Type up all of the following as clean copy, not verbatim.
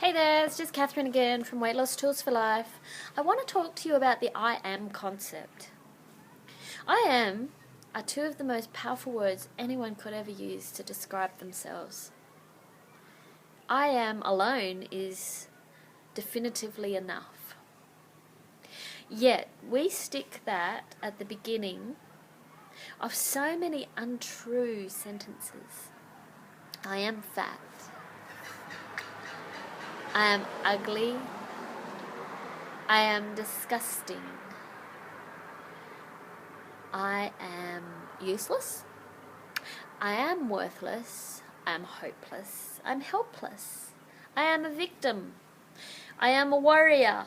Hey there, it's just Catherine again from Weight Loss Tools for Life. I want to talk to you about the I am concept. I am are two of the most powerful words anyone could ever use to describe themselves. I am alone is definitively enough. Yet we stick that at the beginning of so many untrue sentences. I am fat. I am ugly. I am disgusting. I am useless. I am worthless. I am hopeless. I'm helpless. I am a victim. I am a warrior.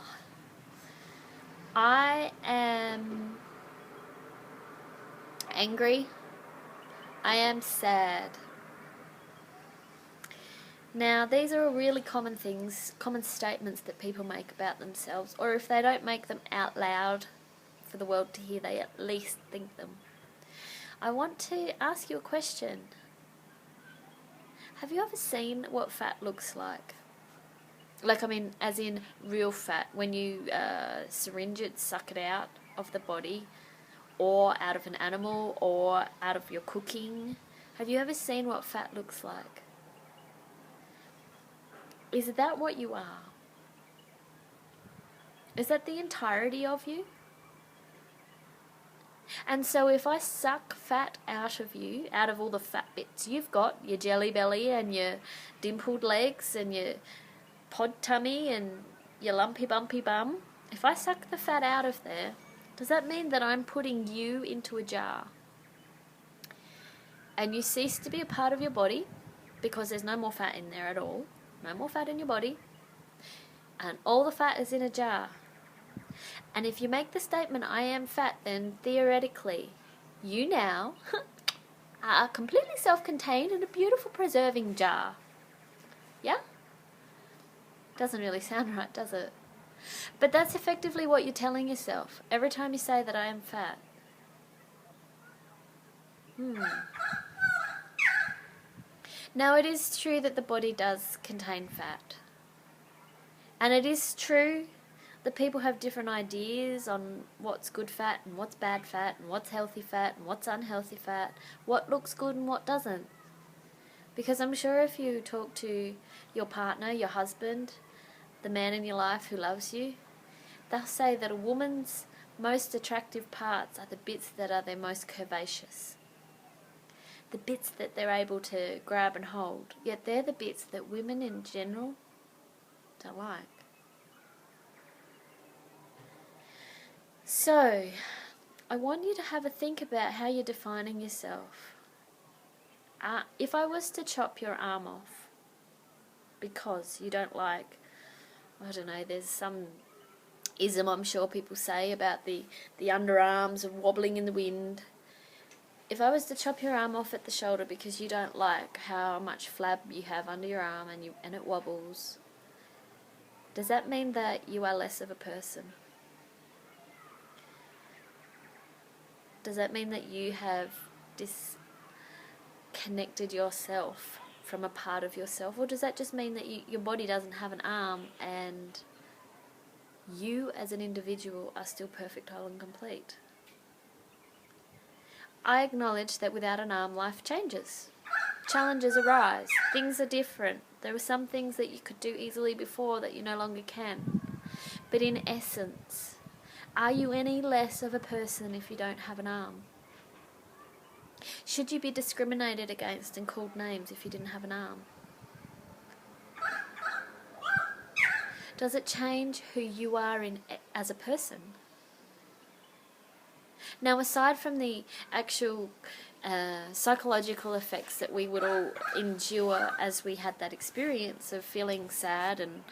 I am angry. I am sad. Now, these are all really common things, common statements that people make about themselves, or if they don't make them out loud for the world to hear, they at least think them. I want to ask you a question. Have you ever seen what fat looks like? As in real fat, when you syringe it, suck it out of the body, or out of an animal, or out of your cooking. Have you ever seen what fat looks like? Is that what you are? Is that the entirety of you? And so if I suck fat out of you, out of all the fat bits you've got, your jelly belly and your dimpled legs and your pod tummy and your lumpy bumpy bum, if I suck the fat out of there, does that mean that I'm putting you into a jar? And you cease to be a part of your body because there's no more fat in there at all. No more fat in your body. And all the fat is in a jar. And if you make the statement, I am fat, then theoretically, you now are completely self-contained in a beautiful preserving jar. Yeah? Doesn't really sound right, does it? But that's effectively what you're telling yourself every time you say that I am fat. Now, it is true that the body does contain fat. And it is true that people have different ideas on what's good fat and what's bad fat and what's healthy fat and what's unhealthy fat, what looks good and what doesn't. Because I'm sure if you talk to your partner, your husband, the man in your life who loves you, they'll say that a woman's most attractive parts are the bits that are their most curvaceous. The bits that they're able to grab and hold. Yet they're the bits that women in general don't like. So, I want you to have a think about how you're defining yourself. If I was to chop your arm off because you don't like, I don't know, there's some ism I'm sure people say about the underarms wobbling in the wind. If I was to chop your arm off at the shoulder because you don't like how much flab you have under your arm and it wobbles, does that mean that you are less of a person? Does that mean that you have disconnected yourself from a part of yourself? Or does that just mean that your body doesn't have an arm and you as an individual are still perfect, whole and complete? I acknowledge that without an arm, life changes. Challenges arise. Things are different. There were some things that you could do easily before that you no longer can. But in essence, are you any less of a person if you don't have an arm? Should you be discriminated against and called names if you didn't have an arm? Does it change who you are as a person? Now, aside from the actual psychological effects that we would all endure as we had that experience of feeling sad and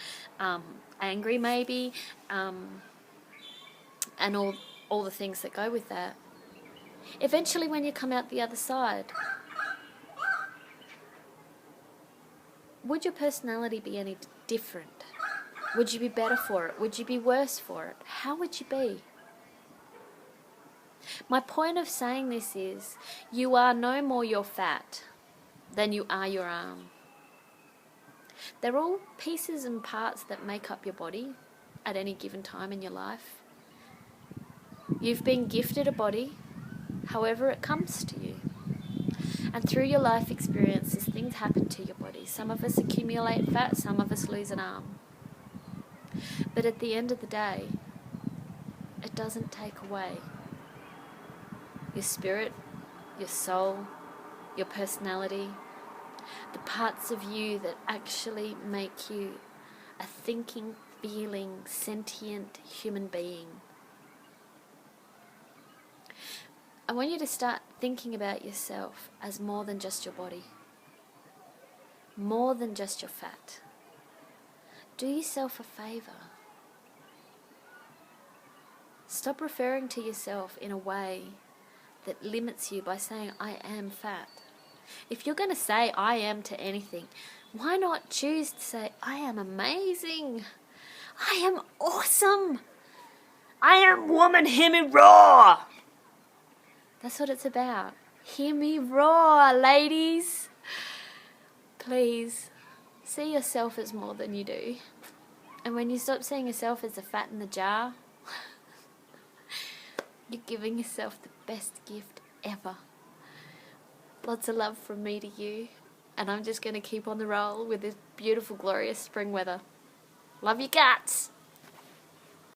angry maybe, and all the things that go with that, eventually when you come out the other side, would your personality be any different? Would you be better for it? Would you be worse for it? How would you be? My point of saying this is, you are no more your fat than you are your arm. They're all pieces and parts that make up your body at any given time in your life. You've been gifted a body, however it comes to you. And through your life experiences, things happen to your body. Some of us accumulate fat, some of us lose an arm. But at the end of the day, it doesn't take away your spirit, your soul, your personality, the parts of you that actually make you a thinking, feeling, sentient human being. I want you to start thinking about yourself as more than just your body, more than just your fat. Do yourself a favour. Stop referring to yourself in a way that limits you by saying, I am fat. If you're going to say I am to anything, why not choose to say, I am amazing. I am awesome. I am woman, hear me roar. That's what it's about. Hear me roar, ladies. Please, see yourself as more than you do. And when you stop seeing yourself as the fat in the jar, you're giving yourself the best gift ever. Lots of love from me to you. And I'm just going to keep on the roll with this beautiful, glorious spring weather. Love you, cats.